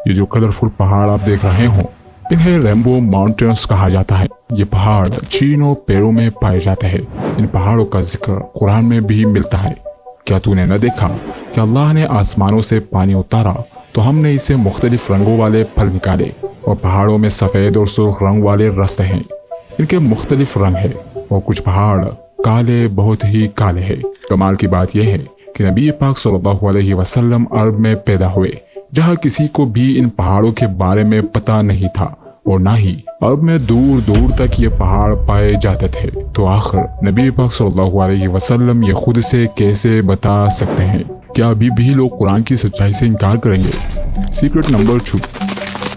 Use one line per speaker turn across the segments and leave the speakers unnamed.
ये जो कलरफुल पहाड़ आप देख रहे हो इन्हें रेनबो माउंटेन्स कहा जाता है। ये पहाड़ चीन और पेरू में पाए जाते हैं। इन पहाड़ों का जिक्र कुरान में भी मिलता है। क्या तूने न देखा कि अल्लाह ने आसमानों से पानी उतारा तो हमने इसे मुख्तलिफ रंगों वाले फल निकाले, और पहाड़ों में सफ़ेद और सुर्ख रंग वाले रास्ते हैं। इनके मुख्तलिफ रंग है और कुछ पहाड़ काले, बहुत ही काले हैं। कमाल की बात यह है कि नबी पाक सल्लल्लाहु अलैहि वसल्लम अरब में पैदा हुए, जहाँ किसी को भी इन पहाड़ों के बारे में पता नहीं था, और ना ही अरब में दूर दूर तक ये पहाड़ पाए जाते थे। तो आखिर नबी पाक सल्लल्लाहु अलैहि वसल्लम ये खुद से कैसे बता सकते हैं? क्या अभी भी लोग कुरान की सच्चाई से इनकार करेंगे? सीक्रेट नंबर 2,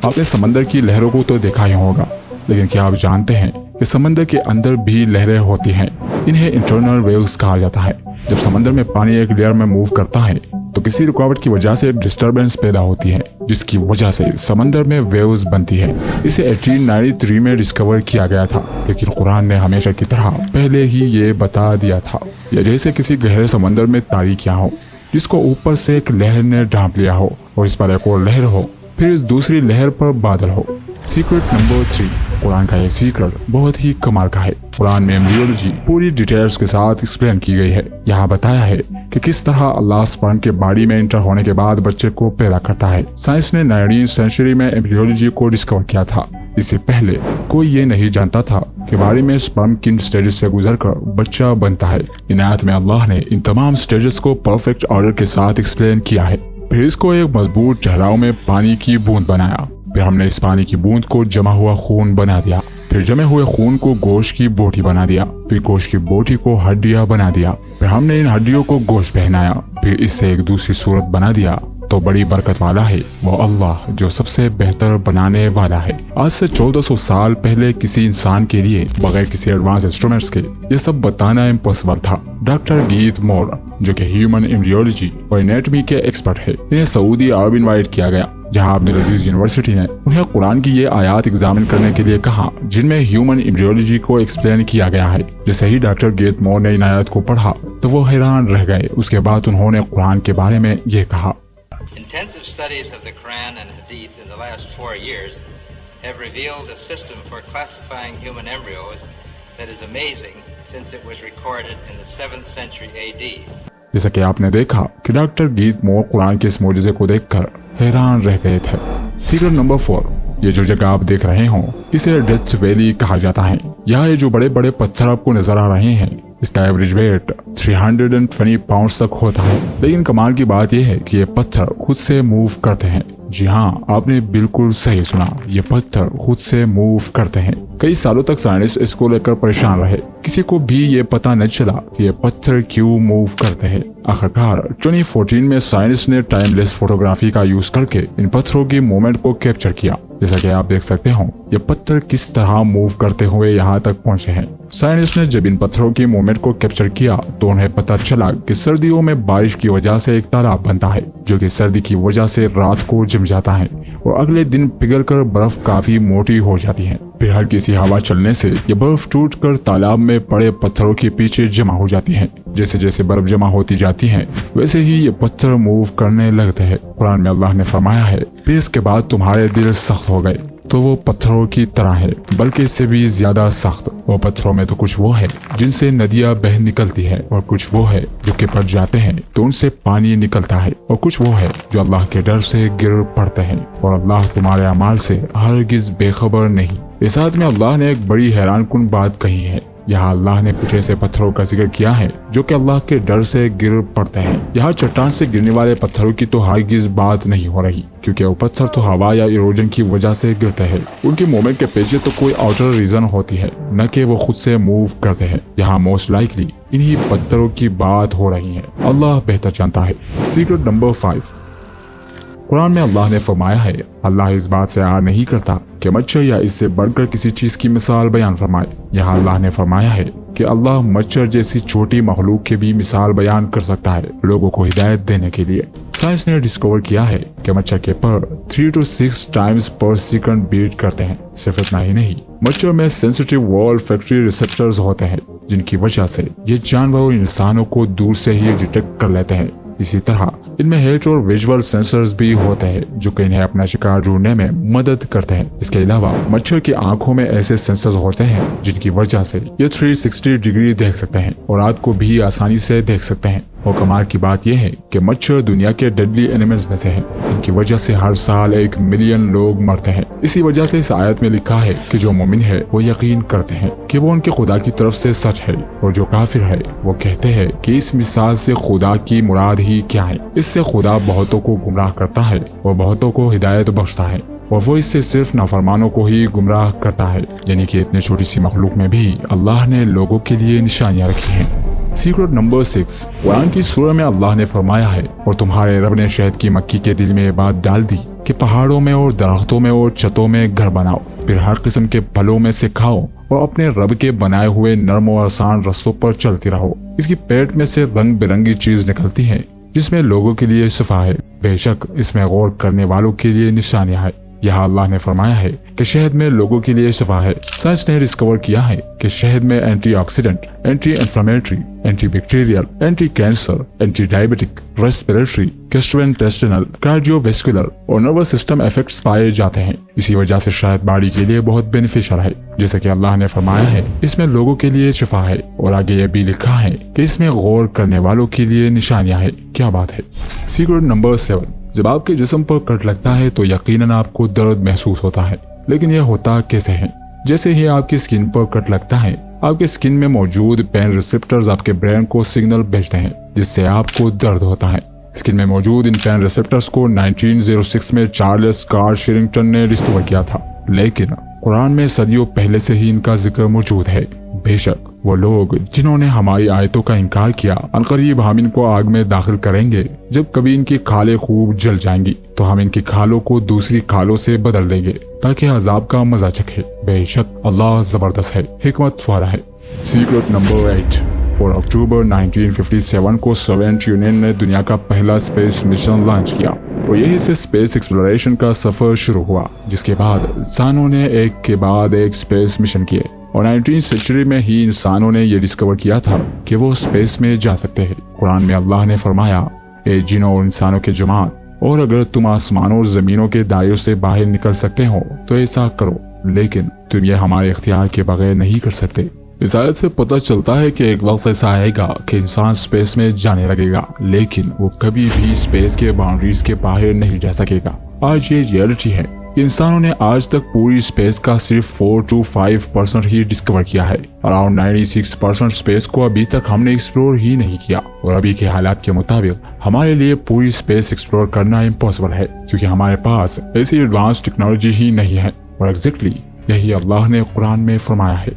आपने समंदर की लहरों को तो देखा ही होगा, लेकिन क्या आप जानते हैं कि समंदर के अंदर भी लहरें होती हैं? इन्हें इंटरनल वेव्स कहा जाता है। जब समंदर में पानी एक लेयर में मूव करता है तो किसी रुकावट की वजह से डिस्टरबेंस पैदा होती है, जिसकी वजह से समंदर में वेव्स बनती है। इसे 1893 में डिस्कवर किया गया था, लेकिन कुरान ने हमेशा की तरह पहले ही ये बता दिया था। या जैसे किसी गहरे समंदर में तारीकियां हो, जिसको ऊपर से एक लहर ने ढांप लिया हो, और इस पर एक और लहर हो, फिर इस दूसरी लहर पर बादल हो। सीक्रेट नंबर 3, कुरान का यह सीक्रेट बहुत ही कमाल का है। कुरान में एम्ब्रियोलॉजी पूरी डिटेल्स के साथ एक्सप्लेन की गई है। यहाँ बताया है कि किस तरह अल्लाह स्पर्म के बॉडी में एंटर होने के बाद बच्चे को पैदा करता है। साइंस ने 19वीं सेंचुरी में एम्ब्रियोलॉजी को डिस्कवर किया था। इससे पहले कोई ये नहीं जानता था कि बॉडी में स्पर्म किन स्टेजेस से गुजरकर बच्चा बनता है। इन आयत में अल्लाह ने इन तमाम स्टेजेस को परफेक्ट ऑर्डर के साथ एक्सप्लेन किया है। फिर इसको एक मजबूत ठहराव में पानी की बूंद बनाया। फिर हमने इस पानी की बूंद को जमा हुआ खून बना दिया। फिर जमे हुए खून को गोश्त की बोटी बना दिया। फिर गोश्त की बोटी को हड्डियां बना दिया। फिर हमने इन हड्डियों को गोश्त पहनाया। फिर इससे एक दूसरी सूरत बना दिया। तो बड़ी बरकत वाला है वो अल्लाह जो सबसे बेहतर बनाने वाला है। आज से 1400 साल पहले किसी इंसान के लिए बगैर किसी एडवांस इंस्ट्रूमेंट्स के ये सब बताना इम्पॉसिबल था। डॉक्टर गीत मोर, जो कि ह्यूमन एम्ब्रियोलॉजी और एनाटॉमी के एक्सपर्ट है, इन्हें सऊदी अरब इनवाइट किया गया, जहां अब्दुल अजीज यूनिवर्सिटी ने उन्हें कुरान की ये आयात एग्जामिन करने के लिए कहा, जिनमें ह्यूमन एम्ब्रियोलॉजी को एक्सप्लेन किया गया है। जैसे ही डॉक्टर गेट मोर ने इन आयात को पढ़ा तो वो हैरान रह गए। उसके बाद उन्होंने कुरान के बारे में ये कहा,
Intensive studies of the Quran and Hadith in the last 4 years have revealed a system for classifying human embryos that is amazing since it was recorded in the 7th century AD.
जैसा कि आपने देखा कि doctor गीत मोर कुरान के इस मोजज़े को देखकर हैरान रह गए थे। सीक्रेट नंबर 4, ये जो जगह आप देख रहे हो इसे डेथ वैली कहा जाता है। यहाँ ये जो बड़े बड़े पत्थर आपको नजर आ रहे हैं, इसका एवरेज वेट 320 पाउंड तक होता है। लेकिन कमाल की बात यह है कि ये पत्थर खुद से मूव करते हैं। जी हाँ, आपने बिल्कुल सही सुना, ये पत्थर खुद से मूव करते हैं। कई सालों तक साइंटिस्ट इसको लेकर परेशान रहे। किसी को भी ये पता नहीं चला कि ये पत्थर क्यों मूव करते हैं। आखिरकार 2014 में साइंटिस्ट ने टाइमलेस फोटोग्राफी का यूज करके इन पत्थरों की मूवमेंट को कैप्चर किया। जैसा कि आप देख सकते हो ये पत्थर किस तरह मूव करते हुए यहाँ तक पहुँचे हैं। साइंटिस्ट ने जब इन पत्थरों की मूवमेंट को कैप्चर किया तो उन्हें पता चला कि सर्दियों में बारिश की वजह से एक तालाब बनता है, जो कि सर्दी की वजह से रात को जम जाता है और अगले दिन पिघलकर बर्फ काफी मोटी हो जाती है। फिर हल्की सी हवा चलने से ये बर्फ टूटकर तालाब में पड़े पत्थरों के पीछे जमा हो जाती है। जैसे जैसे बर्फ जमा होती जाती है वैसे ही ये पत्थर मूव करने लगते हैं। कुरान में अल्लाह ने फरमाया है, फिर इसके बाद तुम्हारे दिल सख्त हो गए तो वो पत्थरों की तरह है, बल्कि इससे भी ज्यादा सख्त। वो पत्थरों में तो कुछ वो है जिनसे नदियां बह निकलती है, और कुछ वो है जो कि पड़ जाते हैं तो उनसे पानी निकलता है, और कुछ वो है जो अल्लाह के डर से गिर पड़ते हैं, और अल्लाह तुम्हारे अमाल से हरगिज बेखबर नहीं। इस आयत में अल्लाह ने एक बड़ी हैरानकुन बात कही है। यहाँ अल्लाह ने कुछ ऐसे पत्थरों का जिक्र किया है जो कि अल्लाह के डर से गिर पड़ते हैं। यहाँ चट्टान से गिरने वाले पत्थरों की तो हरगिज बात नहीं हो रही, क्योंकि वो पत्थर तो हवा या इरोजन की वजह से गिरते हैं। उनकी मूवमेंट के पीछे तो कोई आउटर रीजन होती है, न कि वो खुद से मूव करते हैं। यहाँ मोस्ट लाइकली इन्हीं पत्थरों की बात हो रही है। अल्लाह बेहतर जानता है। सीक्रेट नंबर 5, कुरान में अल्लाह ने फरमाया है, अल्लाह इस बात से आर नहीं करता कि मच्छर या इससे बढ़कर किसी चीज की मिसाल बयान फरमाए। यहाँ अल्लाह ने फरमाया है कि अल्लाह मच्छर जैसी छोटी मखलूक की भी मिसाल बयान कर सकता है लोगों को हिदायत देने के लिए। साइंस ने डिस्कवर किया है कि मच्छर के पर 3 to 6 टाइम्स पर सेकंड बीट करते हैं। सिर्फ इतना ही नहीं, मच्छर में सेंसिटिव वॉल फैक्ट्री रिसेप्टर्स होते हैं, जिनकी वजह से ये जानवर और इंसानों को दूर से ही डिटेक्ट कर लेते हैं। इसी तरह इनमें हेट और विजुअल सेंसर्स भी होते हैं जो कि इन्हें अपना शिकार ढूंढने में मदद करते हैं। इसके अलावा मच्छर की आंखों में ऐसे सेंसर्स होते हैं जिनकी वजह से ये 360 डिग्री देख सकते हैं और रात को भी आसानी से देख सकते हैं। और कमाल की बात यह है कि मच्छर दुनिया के डेडली एनिमल्स में से है। इनकी वजह से हर साल 1 मिलियन लोग मरते हैं। इसी वजह से इस आयत में लिखा है कि जो मोमिन है वो यकीन करते हैं कि वो उनके खुदा की तरफ से सच है, और जो काफिर है वो कहते हैं कि इस मिसाल से खुदा की मुराद ही क्या है। इससे खुदा बहुतों को गुमराह करता है और बहुतों को हिदायत बख्शता है, और वो इससे सिर्फ नाफरमानों को ही गुमराह करता है। यानी कि इतनी छोटी सी मखलूक में भी अल्लाह ने लोगों के लिए निशानियां रखी हैं। सीक्रेट नंबर 6, कुरान की सूरह में अल्लाह ने फरमाया है, और तुम्हारे रब ने शहद की मक्खी के दिल में ये बात डाल दी कि पहाड़ों में और दरख्तों में और छतों में घर बनाओ, फिर हर किस्म के फलों में से खाओ और अपने रब के बनाए हुए नर्म और आसान रस्तों पर चलती रहो। इसकी पेट में से रंग बिरंगी चीज निकलती है जिसमें लोगों के लिए शिफा है। बेशक इसमें गौर करने वालों के लिए निशानियां है। यहाँ अल्लाह ने फरमाया है कि शहद में लोगों के लिए शिफा है। साइंस ने डिस्कवर किया है कि शहद में antioxidant, anti inflammatory, anti bacterial, anti cancer, anti diabetic, respiratory, gastrointestinal, cardiovascular और नर्वस सिस्टम इफेक्ट्स पाए जाते हैं। इसी वजह से शहद बॉडी के लिए बहुत बेनिफिशियल है। जैसे कि अल्लाह ने फरमाया है इसमें लोगों के लिए शिफा है, और आगे ये भी लिखा है कि इसमें गौर करने वालों के लिए निशानियां है। क्या बात है। सीक्रेट नंबर 7, जब आपके जिस्म पर कट लगता है तो यकीनन आपको दर्द महसूस होता है, लेकिन यह होता कैसे है? जैसे ही आपकी स्किन पर कट लगता है, आपके स्किन में मौजूद पेन रिसेप्टर्स आपके ब्रेन को सिग्नल भेजते हैं जिससे आपको दर्द होता है। स्किन में मौजूद इन पेन रिसेप्टर्स को 1906 में चार्ल्स कार्ल शेरिंगटन ने डिस्कवर किया था, लेकिन कुरान में सदियों पहले से ही इनका जिक्र मौजूद है। बेशक वो लोग जिन्होंने हमारी आयतों का इनकार किया, अनकरीब हम इनको आग में दाखिल करेंगे। जब कभी इनकी खालें खूब जल जाएंगी तो हम इनकी खालों को दूसरी खालों से बदल देंगे ताकि अजाब का मजा चखे। बेशक अल्लाह जबरदस्त है, हिकमत वाला है। सीक्रेट नंबर 8, 4 अक्टूबर 1957 को सोवियत यूनियन ने दुनिया का पहला स्पेस मिशन लॉन्च किया, और यही से स्पेस एक्सप्लोरेशन का सफर शुरू हुआ, जिसके बाद इंसानों ने एक के बाद एक स्पेस मिशन किए, और 19वीं सेंचुरी में ही इंसानों ने ये डिस्कवर किया था कि वो स्पेस में जा सकते हैं। कुरान में अल्लाह ने फरमाया, ए जिनों और इंसानों के जमात, और अगर तुम आसमानों और जमीनों के दायरे से बाहर निकल सकते हो तो ऐसा करो, लेकिन तुम ये हमारे इख्तियार के बगैर नहीं कर सकते। इस आयत से पता चलता है कि एक वक्त ऐसा आएगा कि इंसान स्पेस में जाने लगेगा, लेकिन वो कभी भी स्पेस के बाउंड्रीज के बाहर नहीं जा सकेगा। आज ये रियलिटी है। इंसानों ने आज तक पूरी स्पेस का सिर्फ 4 to 5% ही डिस्कवर किया है। अराउंड 96% स्पेस को अभी तक हमने एक्सप्लोर ही नहीं किया, और अभी के हालात के मुताबिक हमारे लिए पूरी स्पेस एक्सप्लोर करना इम्पॉसिबल है, क्योंकि हमारे पास ऐसी एडवांस टेक्नोलॉजी ही नहीं है। और एग्जैक्टली यही अल्लाह ने कुरान में फरमाया है।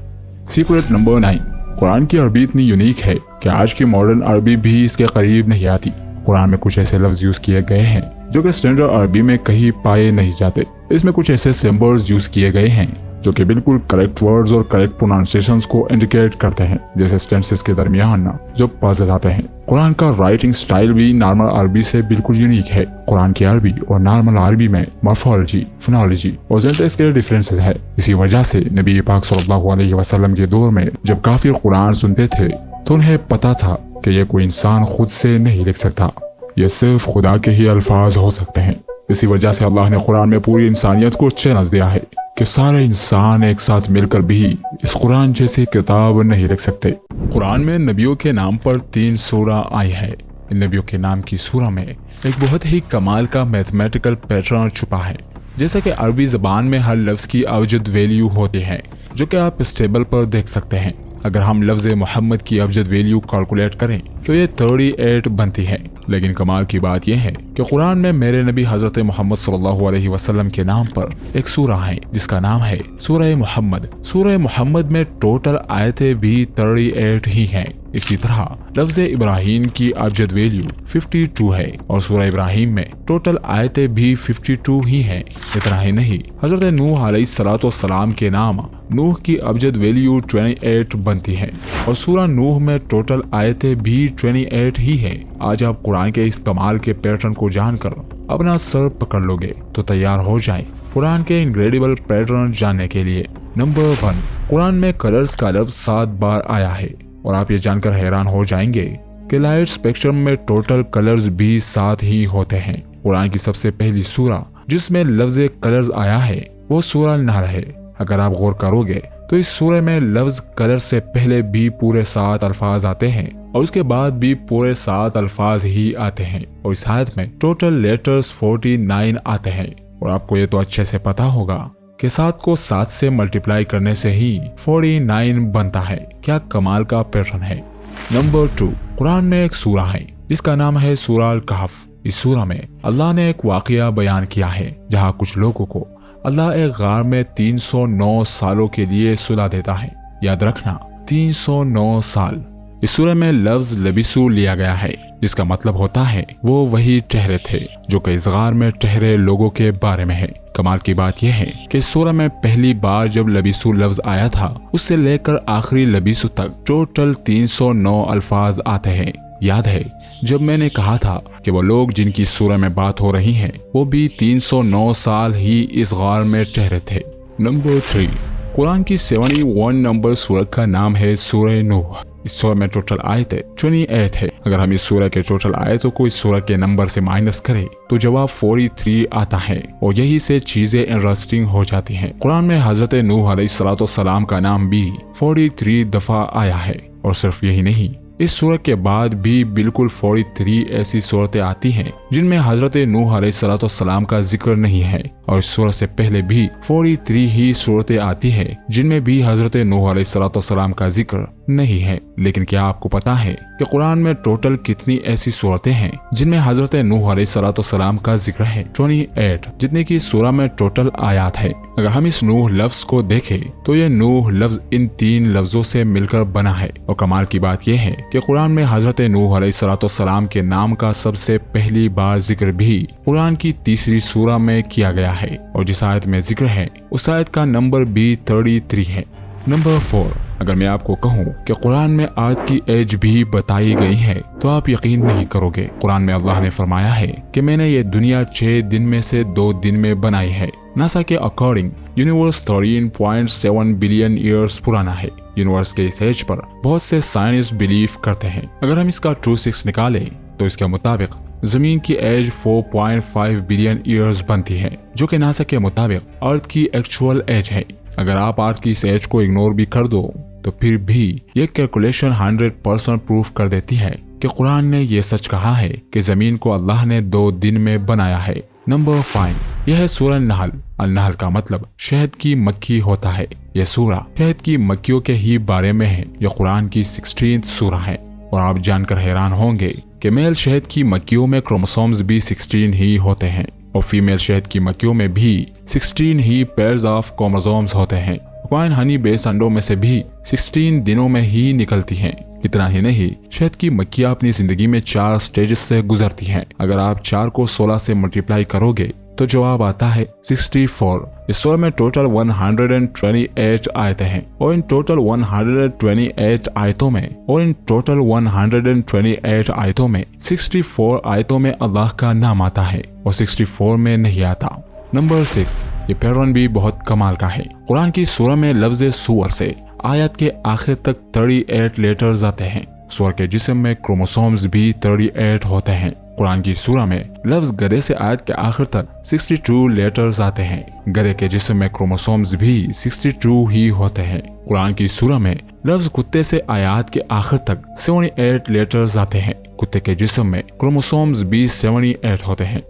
सीक्रेट नंबर 9, कुरान की अरबी इतनी यूनिक है कि आज की मॉडर्न अरबी भी इसके करीब नहीं आती। कुरान में कुछ ऐसे लफ्ज यूज किए गए हैं जो कि स्टैंडर्ड अरबी में कहीं पाए नहीं जाते। इसमें कुछ ऐसे सिंबल्स यूज किए गए हैं जो कि बिल्कुल करेक्ट वर्ड्स और करेक्ट प्रोनाउंसिएशंस को इंडिकेट करते हैं, जैसे सेंटेंसेस के दरमियान जो पॉजेस जाते हैं। कुरान का राइटिंग स्टाइल भी नॉर्मल अरबी से बिल्कुल यूनिक है। कुरान की अरबी और नॉर्मल अरबी में मॉर्फोलॉजी, फोनोलॉजी और सिंटैक्स के डिफरेंसेस है। इसी वजह से नबी पाक सल्लल्लाहु अलैहि वसल्लम के दौर में जब काफिर कुरान सुनते थे तो उन्हें पता था कि ये कोई इंसान खुद से नहीं लिख सकता, ये सिर्फ खुदा के ही अल्फाज हो सकते हैं। इसी वजह से अल्लाह ने कुरान में पूरी इंसानियत को चैलेंज दिया है कि सारे इंसान एक साथ मिलकर भी इस कुरान जैसी किताब नहीं लिख सकते। कुरान में नबियों के नाम पर 3 सूरा आई है। इन नबियों के नाम की सूरा में एक बहुत ही कमाल का मैथमेटिकल पैटर्न छुपा है। जैसा कि अरबी जबान में हर लफ्ज की अवजद वैल्यू होती है, जो कि आप इस टेबल पर देख सकते हैं। अगर हम लफ्ज मोहम्मद की अवजद वैल्यू कैलकुलेट करें तो ये 38 बनती है। लेकिन कमाल की बात यह है कि कुरान में मेरे नबी हजरत मोहम्मद सल्लल्लाहु अलैहि वसल्लम के नाम पर एक सूरा है जिसका नाम है सूरह मोहम्मद। सूरह मोहम्मद में टोटल आयतें भी 38 ही हैं। इसी तरह लफ्ज इब्राहिम की अबजद वैल्यू 52 है और सूरह इब्राहिम में टोटल आयतें भी 52 ही हैं। इतना ही नहीं, हजरत नूह अलैहिस्सलाम के नाम नूह की अबजद वैल्यू 28 बनती है और सूरह नूह में टोटल आयतें भी 28 ही है। आज आप कुरान के इस कमाल के पैटर्न को जानकर अपना सर पकड़ लोगे तो तैयार हो जाए कुरान के इनक्रेडिबल पैटर्न जानने के लिए। नंबर 1, कुरान में कलर्स का लफ्ज 7 बार आया है और आप ये जानकर हैरान हो जाएंगे कि लाइट स्पेक्ट्रम में टोटल कलर्स भी 7 ही होते हैं। कुरान की सबसे पहली सूरा जिसमें लफ्ज कलर्स आया है वो सूरा नहल है। अगर आप गौर करोगे तो इस सूरे में लफ्ज कलर से पहले भी पूरे 7 अल्फाज आते हैं और उसके बाद भी पूरे 7 अल्फाज ही आते हैं और इस आयत में टोटल लेटर्स 49 आते हैं। और आपको ये तो अच्छे से पता होगा कि 7 को 7 से मल्टीप्लाई करने से ही 49 बनता है। क्या कमाल का पैटर्न है। नंबर 2, कुरान में एक सूरा है जिसका नाम है सूरा अल कहफ। इस सूरा में अल्लाह ने एक वाकया बयान किया है जहाँ कुछ लोगों को अल्लाह एक गार में 309 सालों के लिए सुला देता है। याद रखना 309 साल। इस सूरह में लफ्ज लबिसु लिया गया है जिसका मतलब होता है वो वही ठहरे थे जो कि इस गार में ठहरे लोगों के बारे में है। कमाल की बात यह है कि सूरह में पहली बार जब लबिसु लफ्ज आया था उससे लेकर आखिरी लबिसु तक टोटल 309 अल्फाज आते हैं। याद है जब मैंने कहा था कि वो लोग जिनकी सूरह में बात हो रही है वो भी 309 साल ही इस गार में ठहरे थे। नंबर 3, कुरान की 71 नंबर सूरत का नाम है सूरह नूह। इस सूरह में टोटल आयतें 28 है। अगर हम इस सूरह के टोटल आयतों को इस सूरह के नंबर से माइनस करें तो जवाब 43 आता है और यही से चीजें इंटरेस्टिंग हो जाती हैं। कुरान में हजरत नूह अलैहिस्सलाम का नाम भी 43 दफा आया है और सिर्फ यही नहीं, इस सूरत के बाद भी बिल्कुल 43 ऐसी सूरतें आती हैं जिनमें हजरत नूह अलैहिस्सलाम का जिक्र नहीं है और इस सूरत से पहले भी 43 ही सूरतें आती हैं जिनमें भी हजरत नूह अलैहिस्सलाम का जिक्र नहीं है। लेकिन क्या आपको पता है कि कुरान में टोटल कितनी ऐसी सूरतें हैं जिनमें हजरत नूह अलैहिस्सलाम का जिक्र है? 28 जितने की सूरह में टोटल आयात है। अगर हम इस नूह लफ्ज को देखें तो ये नूह लफ्ज इन 3 लफ्जों से मिलकर बना है और कमाल की बात यह है कि कुरान में हजरत नूह अलैहिस्सलाम के नाम का सबसे पहली बार जिक्र भी कुरान की तीसरी सूरह में किया गया है और जिस आयत में जिक्र है उस आयत का नंबर भी 33 है। नंबर 4, अगर मैं आपको कहूँ कि कुरान में आयत की एज भी बताई गई है तो आप यकीन नहीं करोगे। कुरान में अल्लाह ने फरमाया है कि मैंने ये दुनिया 6 दिन में से 2 दिन में बनाई है। नासा के अकॉर्डिंग यूनिवर्स 13.7 बिलियन ईयर्स पुराना है। यूनिवर्स के इस एज पर बहुत से साइंटिस्ट बिलीव करते हैं। अगर हम इसका ट्रू 6 निकालें तो इसके मुताबिक जमीन की एज 4.5 बिलियन ईयर्स बनती है जो कि नासा के मुताबिक अर्थ की एक्चुअल एज है। अगर आप अर्थ की इस एज को इग्नोर भी कर दो तो फिर भी ये कैलकुलेशन 100% प्रूफ कर देती है कि कुरान ने ये सच कहा है कि जमीन को अल्लाह ने 2 दिन में बनाया है। नंबर 5, यह है सूरह नहल। अल-नहल का मतलब शहद की मक्खी होता है। यह सूरा शहद की मक्खियों के ही बारे में है। यह कुरान की 16th सूरा है और आप जानकर हैरान होंगे कि मेल शहद की मक्खियों में क्रोमोसोम्स भी 16 ही होते हैं और फीमेल शहद की मक्खियों में भी 16 ही पेयर्स ऑफ क्रोमोसोम्स होते हैं। क्वाइन हनी बेस अंडों में से भी 16 दिनों में ही निकलती हैं। इतना ही नहीं, शहद की मक्खियां अपनी जिंदगी में 4 स्टेजेस से गुजरती हैं। अगर आप 4 को 16 से मल्टीप्लाई करोगे तो जवाब आता है 64। इस सूरह में टोटल 128 आयतें हैं और इन टोटल 128 आयतों में 64 आयतों में अल्लाह का नाम आता है और 64 में नहीं आता। नंबर 6, ये पैटर्न भी बहुत कमाल का है। कुरान की सूरह में लफ्ज सूअर से आयत के आखिर तक 38 लेटर्स आते हैं। सूअर के जिस्म में क्रोमोसोम्स भी 38 होते हैं। कुरान की सूरह में लफ्ज गधे से आयत के आखिर तक 62 लेटर्स आते हैं। गधे के जिस्म में क्रोमोसोम्स भी 62 ही होते हैं। कुरान की सूरह में लफ्ज कुत्ते से आयत के आखिर तक 78 लेटर्स आते हैं। कुत्ते के जिस्म में क्रोमोसोम्स भी 78 होते हैं।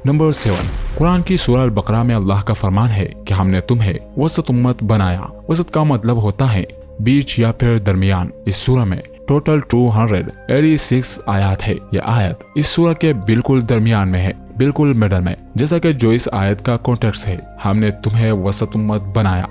नंबर 7, कुरान की सूरह अल-बकरा में अल्लाह का फरमान है कि हमने तुम्हें वसत उम्मत बनाया। वसत का मतलब होता है बीच या फिर दरमियान। इस सूरह में टोटल 286 आयत है। यह आयत इस सूरह के बिल्कुल दरमियान में है, बिल्कुल मिडल में, जैसा कि जो इस आयत का कॉन्टेक्स्ट है, हमने तुम्हें वसत उम्मत बनाया।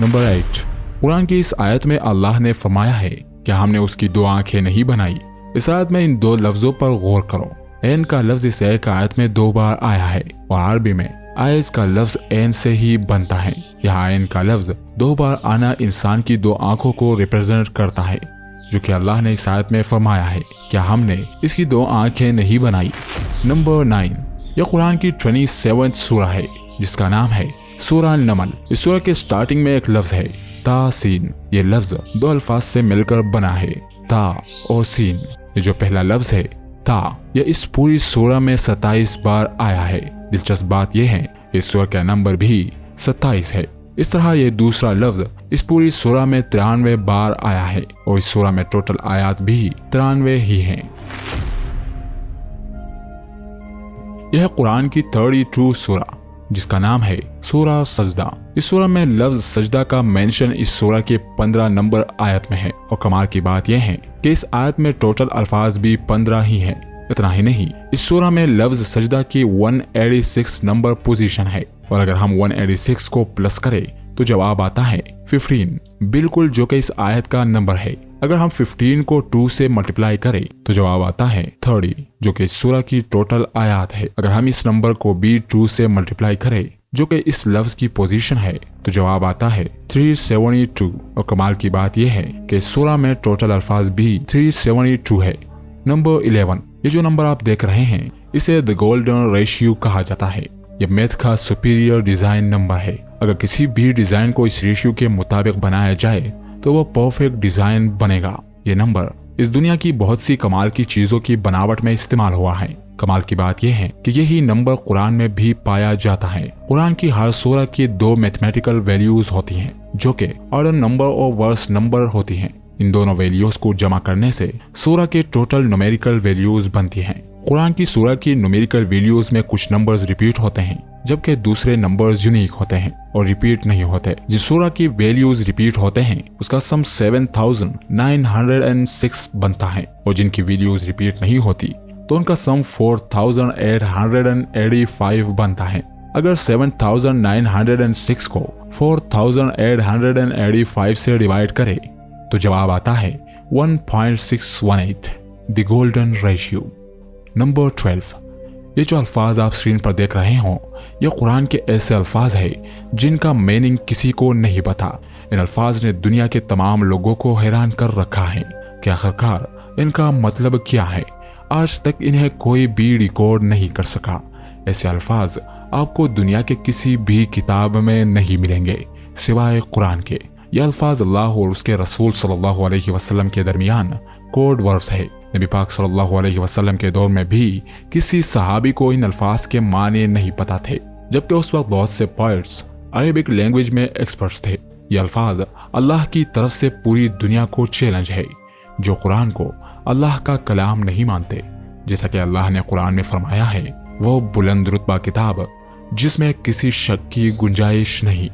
नंबर 8, कुरान की इस आयत में अल्लाह ने फरमाया है कि हमने उसकी 2 आंखें नहीं बनाई। इस आयत में इन 2 लफ्जों पर गौर करो। एन का लफ्ज इस एक आयत में 2 बार आया है और अरबी में आयज का लफ्ज एन से ही बनता है। यहाँ एन का लफ्ज 2 बार आना इंसान की 2 आंखों को रिप्रेजेंट करता है, जो कि अल्लाह ने इस आयत में फरमाया है कि हमने इसकी 2 आंखें नहीं बनाई। नंबर 9, यह कुरान की 27th सूरह है जिसका नाम है सूरह अन-नमल। इस सूरह के स्टार्टिंग में एक लफ्ज है तासीन। ये लफ्ज 2 अल्फाज से मिलकर बना है, ता और सीन। ये जो पहला लफ्ज है ता, यह इस पूरी सूरह में 27 बार आया है। दिलचस्प बात यह है इस सूरह का नंबर भी 27 है। इस तरह ये दूसरा लफ्ज इस पूरी सूरह में 93 बार आया है और इस सूरह में टोटल आयात भी 93 ही हैं। यह कुरान की 32 सूरह जिसका नाम है सूरह सजदा। इस सूरह में लफ्ज सजदा का मेंशन इस सूरह के 15 नंबर आयत में है और कमाल की बात यह है कि इस आयत में टोटल अल्फाज भी 15 ही हैं। इतना ही नहीं, इस सूरह में लफ्ज सजदा की 186 नंबर पोजीशन है और अगर हम 186 को प्लस करें तो जवाब आता है 15, बिल्कुल जो कि इस आयत का नंबर है। अगर हम 15 को 2 से मल्टीप्लाई करें तो जवाब आता है 30, जो कि इस सूरह की टोटल आयत है। अगर हम इस नंबर को भी 2 से मल्टीप्लाई करें जो कि इस लफ्ज की पोजीशन है तो जवाब आता है 372। और कमाल की बात यह है कि इस सूरह में टोटल अल्फाज भी 372 है। नंबर 11, ये जो नंबर आप देख रहे हैं इसे द गोल्डन रेशियो कहा जाता है। यह मैथ का सुपीरियर डिजाइन नंबर है। अगर किसी भी डिजाइन को इस रेशियो के मुताबिक बनाया जाए तो वह परफेक्ट डिजाइन बनेगा। ये नंबर इस दुनिया की बहुत सी कमाल की चीजों की बनावट में इस्तेमाल हुआ है। कमाल की बात यह है कि यही नंबर कुरान में भी पाया जाता है। कुरान की हर सूरह की 2 मैथमेटिकल वैल्यूज होती हैं जो कि ऑर्डर नंबर और वर्स नंबर होती हैं। इन दोनों वैल्यूज को जमा करने से सूरह के टोटल न्यूमेरिकल वैल्यूज बनती हैं। कुरान की सूरह की न्यूमेरिकल वैल्यूज में कुछ नंबर्स रिपीट होते हैं जबकि दूसरे नंबर्स यूनिक होते हैं और रिपीट नहीं होते। जिस सूरह की वैल्यूज रिपीट होते हैं उसका सम 7906 बनता है और जिनकी वैल्यूज रिपीट नहीं होती तो उनका सम 4885 बनता है। अगर 7906 को 4885 से डिवाइड करे तो जवाब आता है 1.618, द गोल्डन रेशियो। नंबर 12, ये जो अल्फाज आप स्क्रीन पर देख रहे हो ये कुरान के ऐसे अल्फाज है जिनका मीनिंग किसी को नहीं पता। इन अल्फाज ने दुनिया के तमाम लोगों को हैरान कर रखा है कि आखिरकार इनका मतलब क्या है। आज तक इन्हें कोई भी रिकॉर्ड नहीं कर सका। ऐसे अल्फाज आपको दुनिया के किसी भी किताब में नहीं मिलेंगे सिवाय कुरान के। ये अल्फाज अल्लाह और उसके रसूल सल्लल्लाहु अलैहि वसल्लम के दरमियान कोड वर्ड्स है। नबी पाक सल्लल्लाहु अलैहि वसल्लम के दौर में भी किसी सहाबी को इन अल्फाज के माने नहीं पता थे, जबकि उस वक्त बहुत से पोएट्स अरेबिक लैंग्वेज में एक्सपर्ट्स थे। ये अल्फाज अल्लाह की तरफ से पूरी दुनिया को चैलेंज है जो कुरान को अल्लाह का कलाम नहीं मानते। जैसा कि अल्लाह ने कुरान में फरमाया है, वो बुलंद रुतबा किताब जिसमें किसी शक की गुंजाइश नहीं।